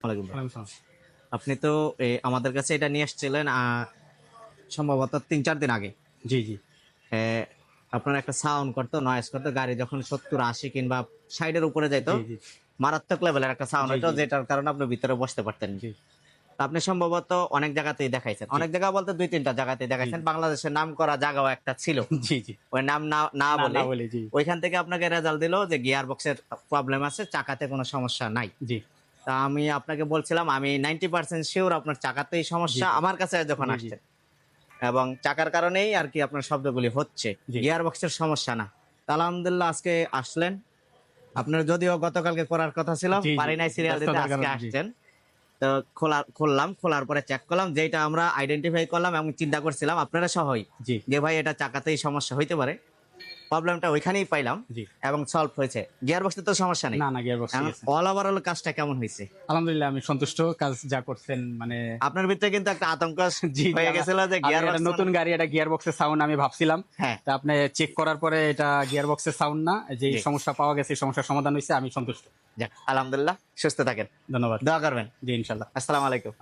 ওয়ালাইকুম ভাই। ওয়ালাইকুম সালাম। আপনি তো আমাদের কাছে এটা নিয়ে এসেছিলেন সম্ভবত ৩-৪ দিন আগে। জি, জি, এ, আপনার একটা সাউন্ড করতো, নয়েজ করতো, গাড়ি যখন ৭০-৮০ কিংবা ৬০-এর উপরে যাইতো, জি, জি, মারাত্মক লেভেলের একটা সাউন্ড জি, হইতো, জি, যেটার কারণে আপনি ভিতরে বসতে পারতেন না। জি, তো আপনি সম্ভবত অনেক জায়গাতেই দেখাইছেন, জি, অনেক জায়গা বলতে ২-৩টা জায়গাতেই জি, দেখাইছেন। বাংলাদেশের নাম করা জায়গাও একটা ছিল, জি, জি। ওই নাম না না না, না বলে বলে জি, ওইখান থেকে আপনাকে রেজাল্ট দিল যে গিয়ার বক্সের প্রবলেম আছে, চাকাতে কোনো সমস্যা নাই। জি, তা আমি আপনাকে বলছিলাম আমি 90% শিওর আপনার চাকাতেই জি, সমস্যা আমার কাছে যখন জি, জি, আসছেন, এবং চাকার কারণেই আর কি আপনার শব্দগুলি হচ্ছে, জি, গিয়ার বক্সের সমস্যা না। তা আলহামদুলিল্লাহ আজকে আসলেন। আপনার যদিও গতকালকে করার কথা ছিল, জি, জি। পারি নাই সিরিয়াল দিতে, ব্যস্ততার আজকে কারণে জি, আসছেন। তো খুললাম, খোলার পরে চেক করলাম, যেটা আমরা আইডেন্টিফাই করলাম এবং চিন্তা করছিলাম আপনারা সহই, জি, যে ভাই এটা চাকাতেই সমস্যা হইতে পারে, প্রবলেমটা ওইখানেই পাইলাম জি। এবং সলভ হয়েছে। গিয়ার বক্সে তো সমস্যা নেই। না, না গিয়ারবক্স ঠিক আছে। অল ওভারঅল কাজটা কেমন হয়েছে? আলহামদুলিল্লাহ আমি সন্তুষ্ট। কাজ যা করছেন মানে আপনার ভিতরে কিন্তু একটা আতঙ্ক জি, জি। হয়ে গেছিল যে আমি গিয়ার এটা বক্স নতুন গাড়ি, এটা গিয়ারবক্সের সাউন্ড আমি ভাবছিলাম। হ্যাঁ, তা আপনি চেক করার পরে এটা গিয়ারবক্সের সাউন্ড না। যেই জি, সমস্যা পাওয়া গেছে, এই সমস্যার সমাধান হইছে। আমি সন্তুষ্ট। যাক আলহামদুলিল্লাহ, সুস্থ থাকেন, ধন্যবাদ। দোয়া করবেন। জি, ইনশাআল্লাহ। আসসালামু আলাইকুম।